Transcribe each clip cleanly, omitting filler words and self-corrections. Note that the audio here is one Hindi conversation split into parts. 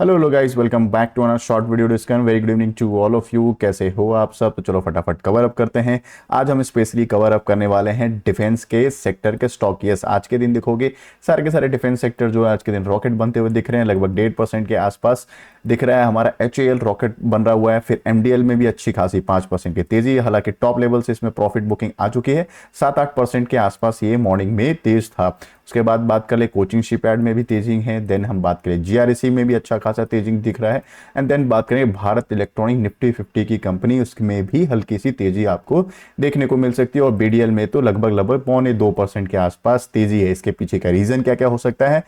Hello guys, welcome back to another short video discussion. Very good evening to all of you. कैसे हो आप सब? तो चलो फटाफट कवर अप करते हैं। आज हम स्पेशली कवर अप करने वाले हैं डिफेंस के सेक्टर के स्टॉक। यस, आज के दिन देखोगे सारे के सारे डिफेंस सेक्टर जो है आज के दिन रॉकेट बनते हुए दिख रहे हैं। लगभग 1.5% के आसपास दिख रहा है। हमारा HAL रॉकेट बन रहा हुआ है। फिर MDL में भी अच्छी खासी 5% की तेजी, हालांकि टॉप लेवल से इसमें प्रॉफिट बुकिंग आ चुकी है। 7-8% के आसपास ये मॉर्निंग में तेज था। उसके बाद बात कर ले कोचिंग शिपयार्ड में भी तेजी है। देन हम बात करें GRSE में भी अच्छा खासा तेजी दिख रहा है। एंड देन बात करें भारत इलेक्ट्रॉनिक निफ्टी 50 की कंपनी, उसमें भी हल्की सी तेजी आपको देखने को मिल सकती है। और BDL में तो लगभग लगभग 0.25% के आसपास तेजी है। इसके पीछे का रीजन क्या क्या हो सकता है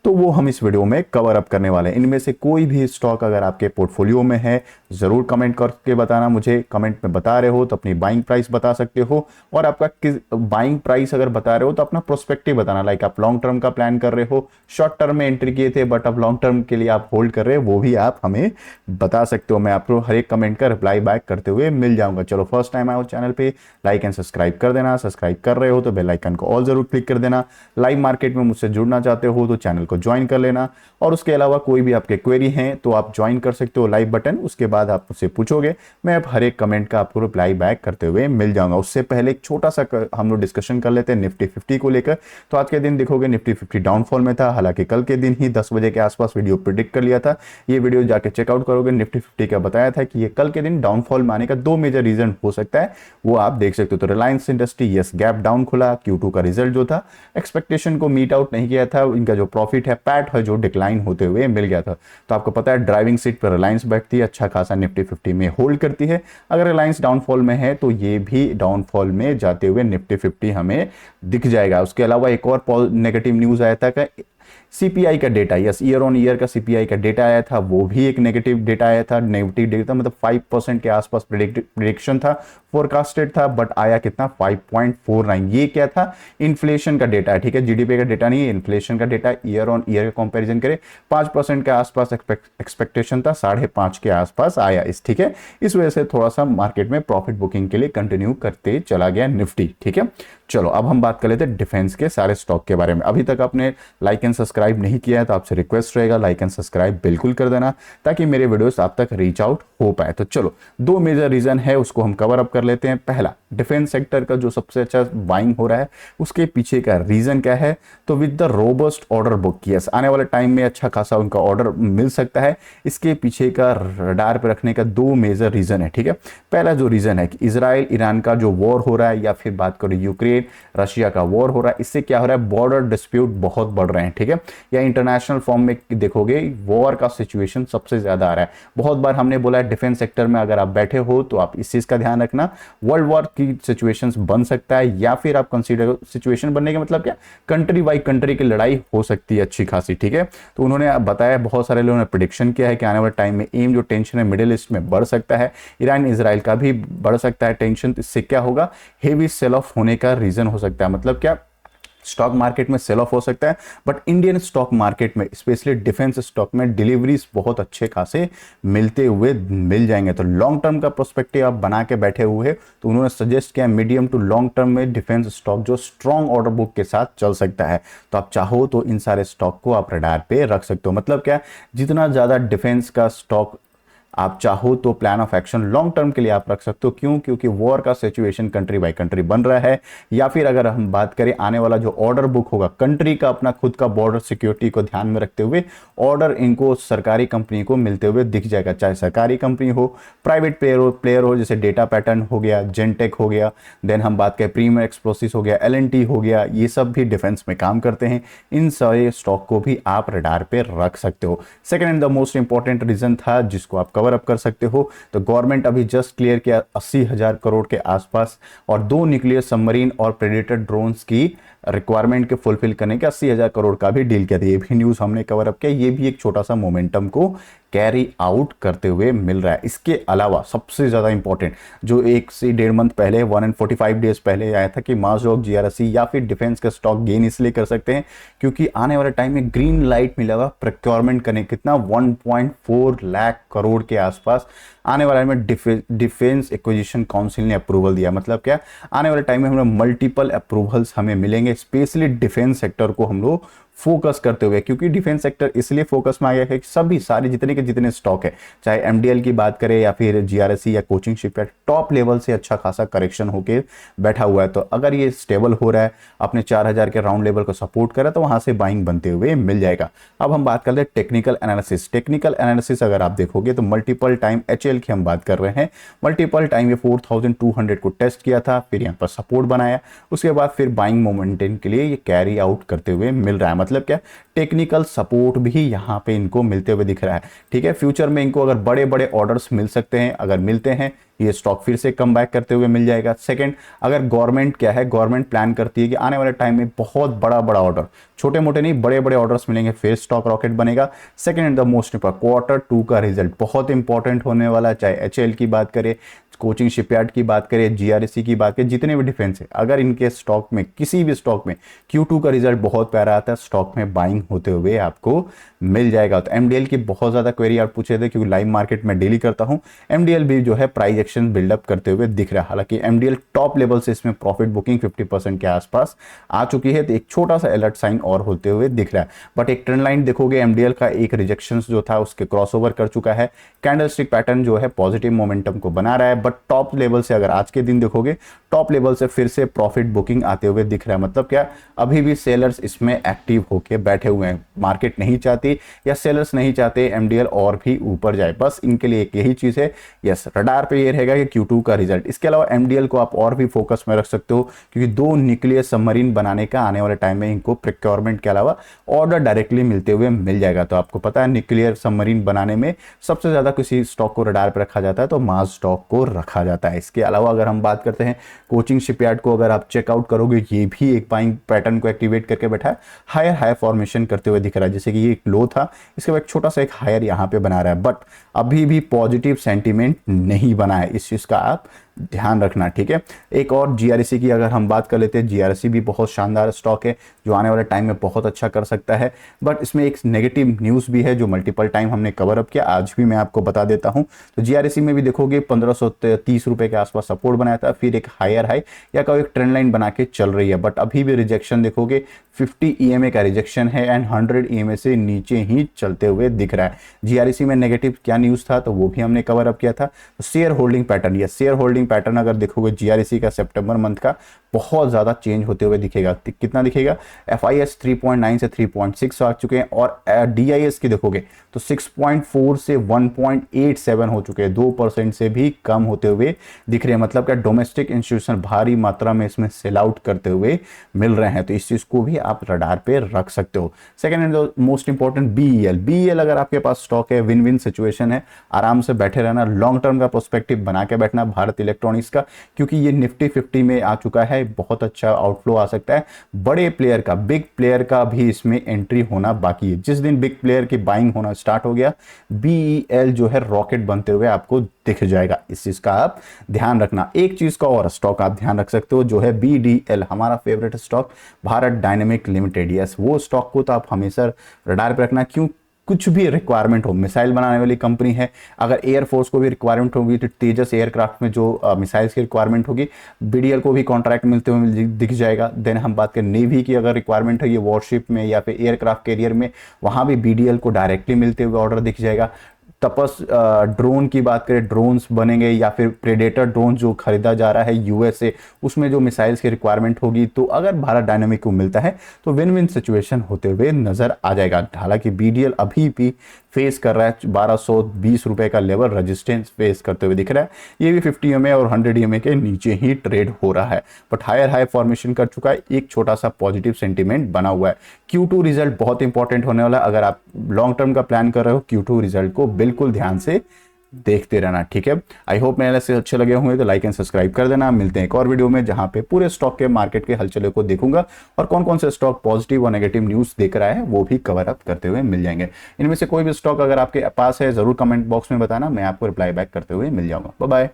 तो वो हम इस वीडियो में कवर अप करने वाले हैं। इनमें से कोई भी स्टॉक अगर आपके पोर्टफोलियो में है जरूर कमेंट करके बताना। मुझे कमेंट में बता रहे हो तो अपनी बाइंग प्राइस बता सकते हो, और आपका किस बाइंग प्राइस अगर बता रहे हो तो अपना प्रोस्पेक्टिव बताना। लाइक आप लॉन्ग टर्म का प्लान कर रहे हो, शॉर्ट टर्म में एंट्री किए थे बट अब लॉन्ग टर्म के लिए आप होल्ड कर रहे हो, वो भी आप हमें बता सकते हो। मैं आपको हर एक कमेंट का रिप्लाई बैक करते हुए मिल जाऊंगा। चलो, फर्स्ट टाइम आए हो चैनल पे, लाइक एंड सब्सक्राइब कर देना। सब्सक्राइब कर रहे हो तो बेल आइकन को ऑल जरूर क्लिक कर देना। लाइव मार्केट में मुझसे जुड़ना चाहते हो तो चैनल को ज्वाइन कर लेना। और उसके अलावा कोई भी आपके क्वेरी हैं तो आप ज्वाइन कर सकते हो लाइव बटन। उसके बाद आप मुझसे पूछोगे, मैं अब हर एक कमेंट का आपको रिप्लाई बैक करते हुए मिल जाऊंगा। उससे पहले एक छोटा सा हम लोग डिस्कशन कर लेते हैं निफ्टी 50 को लेकर। तो आज के दिन देखोगे निफ्टी 50 डाउनफॉल में था। हालांकि कल के दिन ही 10 बजे के आसपास वीडियो प्रिडिक्ट कर लिया था। ये वीडियो जाके चेकआउट करोगे, निफ्टी 50 का बताया था कि ये कल के दिन डाउनफॉल में आने का 2 मेजर रीजन हो सकता है, वो आप देख सकते हो। तो Reliance industry yes gap down खुला। Q2 का रिजल्ट जो था एक्सपेक्टेशन को मीट आउट नहीं किया था। इनका जो प्रॉफिट है पैट है जो डिक्लाइन होते हुए मिल गया था। तो आपको पता है ड्राइविंग सीट पर रिलायंस बैठती है, अच्छा खासा निफ्टी 50 में होल्ड करती है। अगर रिलायंस डाउनफॉल में है तो ये भी डाउनफॉल में जाते हुए निफ्टी 50 हमें दिख जाएगा। उसके अलावा एक और नेगेटिव न्यूज आया था कि CPI का data, yes year on year का CPI का डेटा आया था, वो भी एक नेगेटिव डेटा आया था। नेगेटिव डेटा मतलब 5% के आसपास प्रिडिक्शन था, फोरकास्टेड था, बट आया कितना 5.49। ये क्या था? इन्फ्लेशन का डेटा है, ठीक है, GDP का डेटा नहीं है, इन्फ्लेशन का डेटा। ईयर ऑन ईयर का कंपैरिजन करें 5% के आसपास एक्सपेक्टेशन था, 5.5 के आसपास आया इस, ठीक है। इस वजह से थोड़ा सा मार्केट में प्रॉफिट बुकिंग के लिए कंटिन्यू करते चला गया निफ्टी, ठीक है। चलो अब हम बात कर लेते हैं डिफेंस के सारे स्टॉक के बारे में। अभी तक आपने लाइक एंड सब्सक्राइब नहीं किया है तो आपसे रिक्वेस्ट रहेगा लाइक एंड सब्सक्राइब बिल्कुल कर देना, ताकि मेरे वीडियोस आप तक रीच आउट हो पाए। तो चलो, 2 मेजर रीजन है, उसको हम कवर अप कर लेते हैं। पहला, डिफेंस सेक्टर का जो सबसे अच्छा बाइंग हो रहा है उसके पीछे का रीजन क्या है? तो with the robust order book, yes आने वाले टाइम में अच्छा खासा उनका ऑर्डर मिल सकता है। इसके पीछे का रडार पे रखने का 2 मेजर रीजन है, ठीक है। पहला जो रीजन है कि इजराइल ईरान का जो वॉर हो रहा है, या फिर बात करो यूक्रेन रशिया का वॉर हो रहा है, इससे क्या हो रहा है? बॉर्डर डिस्प्यूट बहुत बढ़ रहे हैं, ठीक है। या इंटरनेशनल फॉर्म में देखोगे वॉर का सिचुएशन सबसे ज्यादा आ रहा है। बहुत बार हमने बोला है डिफेंस सेक्टर में अगर आप बैठे हो तो आप इस चीज का ध्यान रखना, वर्ल्ड वॉर की सिचुएशंस बन सकता है, या फिर आप कंसीडर सिचुएशन बनने का मतलब क्या, कंट्री बाई कंट्री की लड़ाई हो सकती है अच्छी खासी, ठीक है। तो उन्होंने बताया, बहुत सारे लोगों ने प्रिडिक्शन किया है कि आने वाले टाइम में एम जो टेंशन है मिडिल ईस्ट में बढ़ सकता है, ईरान इजराइल का भी बढ़ सकता है टेंशन। इससे क्या होगा? हेवी सेल ऑफ होने का रीजन हो सकता है। मतलब क्या, स्टॉक मार्केट में सेल ऑफ हो सकता है, बट इंडियन स्टॉक मार्केट में स्पेशली डिफेंस स्टॉक में डिलीवरीज बहुत अच्छे खासे मिलते हुए मिल जाएंगे। तो लॉन्ग टर्म का प्रोस्पेक्टिव आप बना के बैठे हुए तो उन्होंने सजेस्ट किया मीडियम टू लॉन्ग टर्म में डिफेंस स्टॉक जो स्ट्रॉन्ग ऑर्डर बुक के साथ चल सकता है। तो आप चाहो तो इन सारे स्टॉक को आप रडार पे रख सकते हो। मतलब क्या, जितना ज्यादा डिफेंस का स्टॉक आप चाहो तो plan of action long term के लिए आप रख सकते हो। क्यों? क्योंकि वॉर का सिचुएशन कंट्री बाय कंट्री बन रहा है। या फिर अगर हम बात करें आने वाला जो ऑर्डर बुक होगा, कंट्री का अपना खुद का बॉर्डर सिक्योरिटी को ध्यान में रखते हुए ऑर्डर इनको सरकारी कंपनी को मिलते हुए दिख जाएगा। चाहे सरकारी कंपनी हो, प्राइवेट प्लेयर हो, जैसे डेटा पैटर्न हो गया, जेनटेक हो गया, देन हम बात करें प्रीमियर एक्सप्लोसिव हो गया, L&T हो गया, ये सब भी डिफेंस में काम करते हैं। इन सारे स्टॉक को भी आप रडार पे रख सकते हो। Second and the most important reason था जिसको आप कवर अप कर सकते हो, तो गवर्नमेंट अभी जस्ट क्लियर किया 80,000 करोड़ के आसपास, और 2 न्यूक्लियर सबमरीन और प्रेडेटर ड्रोन्स की रिक्वायरमेंट के फुलफिल करने के 80,000 करोड़ का भी डील किया था। ये भी न्यूज हमने कवर अप किया। ये भी एक छोटा सा मोमेंटम को कैरी आउट करते हुए मिल रहा है। इसके अलावा सबसे ज्यादा इंपॉर्टेंट जो 1 से 1.5 मंथ पहले 145 डेज पहले आया था कि मासडॉक GRSE या फिर डिफेंस का स्टॉक गेन इसलिए कर सकते हैं क्योंकि आने वाले टाइम में ग्रीन लाइट मिला हुआ प्रोक्योरमेंट करने, कितना 1.4 लाख करोड़ के आसपास आने वाले में डिफेंस एक्विजिशन काउंसिल ने अप्रूवल दिया। मतलब क्या, आने वाले टाइम में हमें मल्टीपल अप्रूवल्स हमें मिलेंगे, स्पेशली डिफेंस सेक्टर को हम लोग फोकस करते हुए, क्योंकि डिफेंस सेक्टर इसलिए फोकस में आ गया है कि सभी सारे जितने के जितने स्टॉक है, चाहे एमडीएल की बात करें या फिर जीआरएससी या कोचिंग शिपयार्ड, टॉप लेवल से अच्छा खासा करेक्शन होके बैठा हुआ है। तो अगर ये स्टेबल हो रहा है, अपने 4000 के राउंड लेवल को सपोर्ट कर रहा है, तो वहां से बाइंग बनते हुए मिल जाएगा। अब हम बात करते हैं टेक्निकल एनालिसिस। टेक्निकल एनालिसिस अगर आप देखोगे तो मल्टीपल टाइम एचएल की हम बात कर रहे हैं, मल्टीपल टाइम ये 4200 को टेस्ट किया था, फिर यहाँ पर सपोर्ट बनाया, उसके बाद फिर बाइंग मोमेंटम के लिए ये कैरी आउट करते हुए मिल रहा है। मतलब क्या, टेक्निकल सपोर्ट भी यहाँ पे इनको मिलते हुए दिख रहा है। ठीक है, फ्यूचर में इनको अगर बड़े बड़े ऑर्डर्स मिल सकते हैं, अगर मिलते हैं ये स्टॉक फिर से कम बैक करते हुए मिल जाएगा। सेकंड, अगर गवर्नमेंट क्या है, गवर्नमेंट प्लान करती है कि आने वाले टाइम में बहुत बड़ा बड़ा ऑर्डर, छोटे मोटे नहीं बड़े बड़े ऑर्डर्स मिलेंगे, फिर स्टॉक रॉकेट बनेगा। Second and the most important, quarter 2 का रिजल्ट बहुत इंपॉर्टेंट होने वाला है, चाहे एचएएल की बात करें, कोचिंग शिपयार्ड की बात करें, जीआरएससी की बात करें, जितने भी डिफेंस है, अगर इनके स्टॉक में किसी भी स्टॉक में Q2 का रिजल्ट बहुत प्यारा आता है, स्टॉक में बाइंग होते हुए आपको मिल जाएगा। तो एमडीएल की बहुत ज्यादा क्वेरी आप पूछे थे, क्योंकि लाइव मार्केट में डेली करता हूं, एमडीएल भी जो है प्राइस एक्शन बिल्डअप करते हुए दिख रहा है। हालांकि एमडीएल टॉप लेवल से इसमें प्रॉफिट बुकिंग 50% के आसपास आ चुकी है, तो एक छोटा सा अलर्ट साइन और होते हुए दिख रहा है। बट एक ट्रेंड लाइन देखोगे, एमडीएल का एक रिजेक्शन जो था उसके क्रॉसओवर कर चुका है, कैंडलस्टिक पैटर्न जो है पॉजिटिव मोमेंटम को बना रहा है। बट टॉप लेवल से अगर आज के दिन देखोगे, टॉप लेवल से फिर से प्रॉफिट बुकिंग आते हुए दिख रहा है। मतलब क्या, अभी भी सेलर्स इसमें एक्टिव होके बैठे हुए हैं। मार्केट नहीं चाहती या सेलर्स नहीं चाहते एमडीएल और भी ऊपर जाए, बस इनके लिए एक यही चीज है, यस रडार पे ये रहेगा कि Q2 का रिजल्ट। इसके अलावा एमडीएल को आप और भी फोकस में रख सकते हो, क्योंकि 2 न्यूक्लियर सबमरीन बनाने का आने वाले टाइम में इनको प्रिक्योरमेंट के अलावा ऑर्डर डायरेक्टली मिलते हुए मिल जाएगा। तो आपको पता है न्यूक्लियर सबमरीन बनाने में सबसे ज्यादा किसी स्टॉक को रडार पे रखा जाता है तो मास स्टॉक को रखा जाता है। इसके अलावा अगर हम बात करते हैं कोचिंग शिपयार्ड को, अगर आप चेकआउट करोगे, ये भी एक बाइंग पैटर्न को एक्टिवेट करके बैठा है, हायर हाई फॉर्मेशन करते हुए दिख रहा है। जैसे कि ये एक लो था, इसके बाद छोटा सा एक हायर यहाँ पे बना रहा है, बट अभी भी पॉजिटिव सेंटीमेंट नहीं बना है, इस चीज का आप ध्यान रखना। ठीक है, एक और जीआरएससी की अगर हम बात कर लेते हैं, जीआरएससी भी बहुत शानदार स्टॉक है जो आने वाले टाइम में बहुत अच्छा कर सकता है। बट इसमें एक नेगेटिव न्यूज़ भी है जो मल्टीपल टाइम हमने कवर अप किया, आज भी मैं आपको बता देता हूं। तो जीआरएससी में भी देखोगे 1530 रुपए के आसपास सपोर्ट बनाया था, फिर एक हायर हाई या कोई एक ट्रेंड लाइन बना के चल रही है, बट अभी भी रिजेक्शन देखोगे 50 EMA का रिजेक्शन है एंड 100 EMA से नीचे ही चलते हुए दिख रहा है। जीआरएससी में नेगेटिव क्या न्यूज़ था तो वो भी हमने कवर अप किया था। तो शेयर होल्डिंग पैटर्न, या शेयर होल्डिंग पैटर्न अगर देखोगे जीआरएससी का सितंबर मंथ का बहुत ज्यादा चेंज होते हुए दिखेगा। कितना दिखेगा, FIS 3.9 से 3.6 आ चुके हैं, और DIS की देखोगे तो 6.4 से 1.87 हो चुके हैं, 2% से भी कम होते हुए दिख रहे हैं। मतलब क्या, डोमेस्टिक इंस्टीट्यूशन भारी मात्रा में इसमें सेल आउट करते हुए मिल रहे हैं, तो इस चीज को भी आप रडार पे रख सकते हो। Second and most important, BEL अगर आपके पास स्टॉक है, विन विन सिचुएशन है, आराम से बैठे रहना, लॉन्ग टर्म का पर्सपेक्टिव बना के बैठना भारत इलेक्ट्रॉनिक्स का, क्योंकि ये निफ्टी 50 में आ चुका है, बहुत अच्छा आउटफ्लो आ सकता है। बड़े प्लेयर का, बिग प्लेयर का भी इसमें एंट्री होना बाकी है। जिस दिन बिग प्लेयर की बाइंग होना स्टार्ट हो गया, BEL जो है रॉकेट बनते हुए आपको दिख जाएगा, इस चीज का आप ध्यान रखना। एक चीज का और स्टॉक आप ध्यान रख सकते हो जो है BDL, हमारा favourite stock Bharat dynamic limited. Yes, वो स्टॉक को तो आप हमेशा रडार पे रखना, क्यों, कुछ भी रिक्वायरमेंट हो, मिसाइल बनाने वाली कंपनी है, अगर एयरफोर्स को भी रिक्वायरमेंट होगी तो तेजस एयरक्राफ्ट में जो मिसाइल्स की रिक्वायरमेंट होगी, BDL को भी कॉन्ट्रैक्ट मिलते हुए दिख जाएगा। देन हम बात करें नेवी की अगर रिक्वायरमेंट है, ये वॉरशिप में या फिर एयरक्राफ्ट कैरियर में, वहां भी BDL को डायरेक्टली मिलते हुए ऑर्डर दिख जाएगा। तपस ड्रोन की बात करें, ड्रोन्स बनेंगे, या फिर प्रेडेटर ड्रोन जो खरीदा जा रहा है USA, उसमें जो मिसाइल्स की रिक्वायरमेंट होगी, तो अगर भारत डायनेमिक को मिलता है तो विन विन सिचुएशन होते हुए नजर आ जाएगा। हालांकि BDL अभी भी फेस कर रहा है 1220 रुपए का लेवल रेजिस्टेंस फेस करते हुए दिख रहा है, ये भी 50 EMA और 100 EMA के नीचे ही ट्रेड हो रहा है, बट हायर हाई फॉर्मेशन कर चुका है, एक छोटा सा पॉजिटिव सेंटीमेंट बना हुआ है। Q2 रिजल्ट बहुत इंपॉर्टेंट होने वाला है, अगर आप लॉन्ग टर्म का प्लान कर रहे हो, Q2 रिजल्ट को बिल्कुल ध्यान से देखते रहना। ठीक है, आई होप मेरे से अच्छे लगे होंगे तो लाइक एंड सब्सक्राइब कर देना। मिलते हैं एक और वीडियो में जहां पे पूरे स्टॉक के मार्केट के हलचलों को देखूंगा और कौन कौन से स्टॉक पॉजिटिव और नेगेटिव न्यूज देख रहा है वो भी कवर अप करते हुए मिल जाएंगे। इनमें से कोई भी स्टॉक अगर आपके पास है जरूर कमेंट बॉक्स में बताना, मैं आपको रिप्लाई बैक करते हुए मिल जाऊंगा। Bye bye.